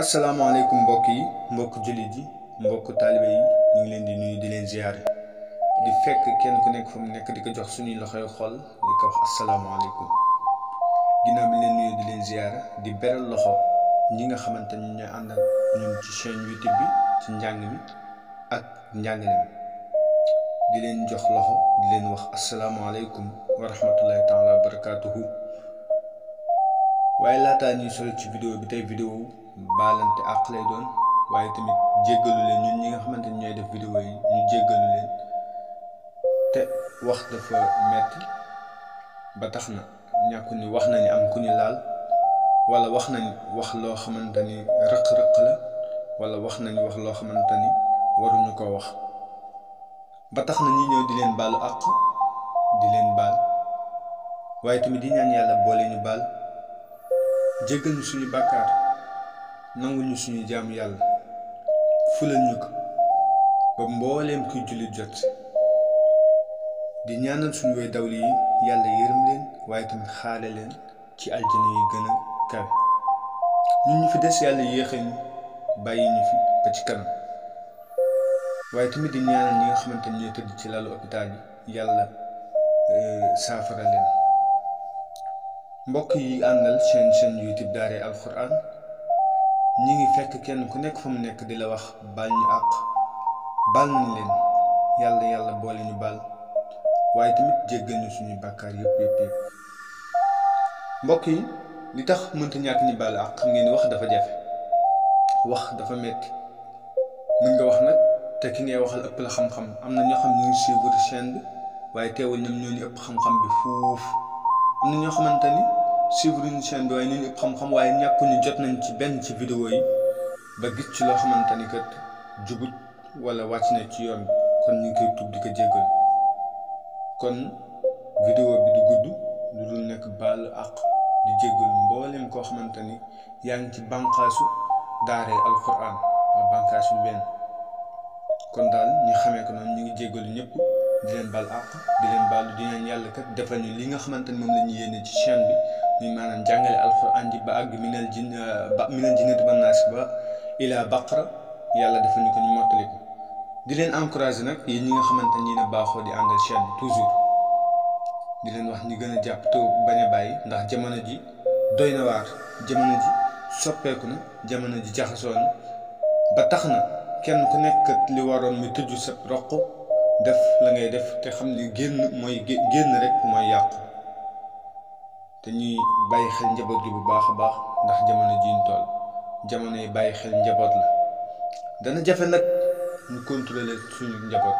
asalaamaaleykum mbokk yi mbokk jullit yi mbokk taalibe yi ñu ngi leen di nuyu di leen ziyaare di fekk kenn ku nekk fu mu nekk di ko jox suñuy loxoy xol di ko wax asalaamaaleykum ginnaaw bi leen nuyu di leen ziyaare di beral loxo ñi nga xamante ni ñooy ànd ak ñun ci chaîne YouTube bi ci njàng mi ak njàngale mi di leen jox loxo di leen wax asalaamaaleykum wa rahmatullahi taala wa barakaatuhu. waaye laataa ñuy solo ci vidéo bi tey vidéo baalante àq lay doon waaye tamit jéggalu leen ñun ñi nga xamante ni ñooy def vidéo yi ñu jéggalu leen te wax dafa metti ba tax na ñàkku ni wax nañu am ku ni laal wala wax nañ wax loo xamante ni rëq-rëq la wala wax nañ wax loo xamante ni waruñu ko wax ba tax na ñi ñëw di leen baalu àq di leen baal waaye tamit di ñaan yàlla boole ñu baal jéggal ñu suñu bàkkaar nangul ñu suñu jaamu yàlla fulal ñu ko ba mbooleem kuy jullit jot di ñaanal suñu way dawli yi yàlla yërëm leen waaye tamit xaare leen ci aljana yi gën a kawe ñun ñu fi des yàlla yéexe ñu bàyyi ñu fi ba ci kanam waaye tamit di ñaanal ñi nga xamante ni ñooy tëdd ci lalu hôpital yi yàlla saafara leen mbokk yi àndal chaîne YouTube Daaray Alxuraan ñi ngi fekk kenn ku nekk fa mu nekk di la wax baal ñu àq baal nañ leen yàlla boole ñu baal waaye tamit jéggal ñu suñu bàkkaar yëpp mbokk yi li tax mënta ñàkk ñu baal àq xam ngeen ni wax dafa jafe wax dafa metti mën nga wax nag te ki ngay waxal ëpp la xam-xam am na ñoo xam ñu ngi suivre chaîne bi waaye teewul ñoom ñoo ñu ëpp xam-xam bi fuuf am na ñoo xamante ni suivre ñu chaîne bi waaye ñu ëpp xam-xam waaye ñàkkuñu jot nañ ci benn ci vidéo yi ba gis ci loo xamante ni kat jubut wala wàcc na ci yoon bi kon ñu ngi koy tub di ko jéggal kon vidéo bi du gudd lu dul nekk baalu àq di jéggal mboolem koo xamante ni yaa ngi ci bànqaasu Daaray Alxuraan waa bànqaasu benn kon daal ñu xamee ko noonu ñu ngi jéggalu ñëpp di leen baal àq di leen baalu di ñaan yàlla kat defal ñu li nga xamante ni moom la ñu yéene ci chaîne bi muy maanaam jàngale alxuraan ji ba àgg minal jinnati wan naas ba ilaa baqara yàlla defal ñu ko ñu mottali ko di leen encouragé nag yéen ñi nga xamante ni ne baaxoo di àndal chaîne bi toujours di leen wax ñu gën a jàpp te bañ a bàyyi ndax jamono ji doy na waar jamono ji soppeeku na jamono ji jaxasoo na ba tax na kenn ku nekk li waroon muy tëju sa roq def la ngay def te xam ni génn rek mooy yàqu te ñuy bàyyi xel njaboot gi bu baax a baax ndax jamono jiñ toll jamono yi bàyyi xel njaboot la dana jafe nag ñu contrôler suñu njaboot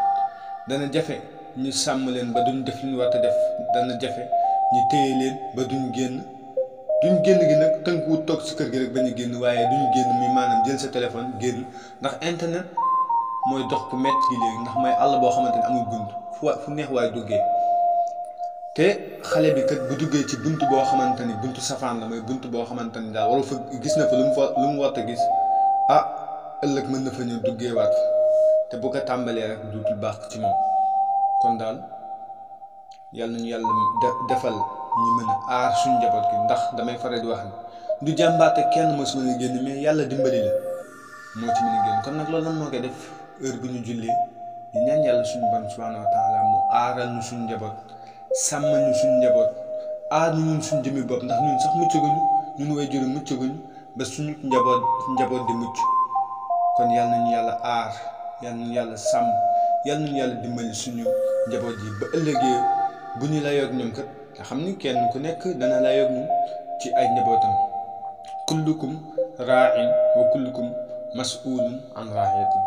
dana jafe ñu sàmm leen ba duñ def li ñu war a def dana jafe ñu téye leen ba duñ génn gi nag tënkuwut toog si kër gi rek bañ a génn waaye duñ génn muy maanaam jël sa téléphone génn ndax internet mooy dox ku metti gi léegi ndax mooy àll boo xamante ni amul bunt fu neex waaye duggee te xale bi kat bu duggee ci bunt boo xamante ni buntu safaan la mooy bunt boo xamante ni daal waru fa gis na fa lu mu war a gis ëllëg mën na fa ñëw duggee waat fa te bu ko tàmbalee rek duutul baax ci moom kon daal yàlla nañu yàlla defal ñu mën a aar suñu njaboot gi ndax damay faral di wax ni du jàmbaate kenn mos mën a génn mais yàlla dimbali la moo ci mën a génn kon nag loolu lan moo koy def heure bu ñu jullee ñu ñaan yàlla suñu borom subhaanahu wa taala mu aaral ñu suñu njaboot sàmmal ñu suñu njaboot aar ñu ñun suñu jëmmi bopp ndax ñun sax muccaguñu ñun way juru muccaguñu ba suñu njaboot di mucc kon yàlla nañu yàlla aar yàlla nañu yàlla sàmm yàlla nañu yàlla dimbali suñu njaboot yi ba ëllëgee bu ñu la yoog ñoom kat nga xam ni kenn ku nekk dana la yoog ñun ci ay njabootam kullukum raa'in wa kullukum mas'ulun an ra'iyyati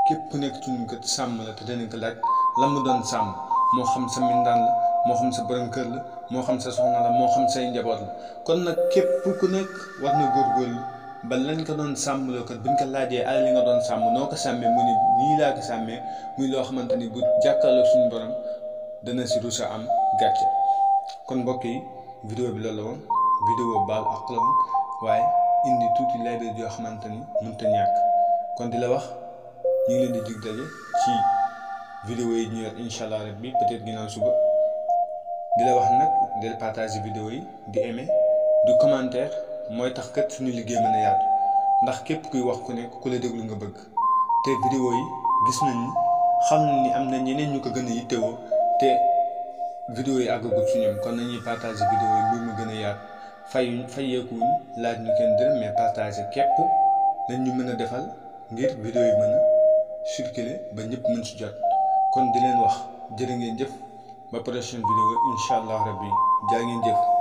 képp ku nekk ci ñun kat sàmm la te dana ko laaj la mu doon sàmm moo xam sa mindaan la moo xam sa borom kër la moo xam sa soxna la moo xam say njaboot la kon nag képp ku nekk war na góorgóorlu ba lañ ko doon sàmmloo kat buñ ko laajee alal li nga doon sàmm noo ko sàmmee mu ni nii laa ko sàmmee muy loo xamante ni bu jàkkaarloo suñu borom dana si rusa am gàcce kon mbokk yi vidéo bi loolu la woon vidéo baal àq la woon waaye indi tuuti lay bi yoo xamante ni mënut a ñàkk kon di la wax ñu ngi leen di dig daje ci vidéo yi ñu yor incha allah rabbi peut-être ginnaaw suba di la wax nag del partager vidéo yi di aimer du commentaire mooy tax kat suñu liggéey mën a yaatu ndax képp kuy wax ku nekk ku la déglu nga bëgg te vidéo yi gis nañ ni xam nañ ni am na ñeneen ñu ko gën a yittewoo te vidéo yi àggagul ci ñoom kon nañuy partager vidéo yi mbir mu gën a yaatu fayeekuñ laaj ñu kenn dërëm mais partager képp lañ ñu mën a defal ngir vidéo yi mën a circuler ba ñëpp mën ci jot kon di leen wax jërë ngeen jëf ba prochaine vidéo incha allah rabbi jaa ngeen jëf.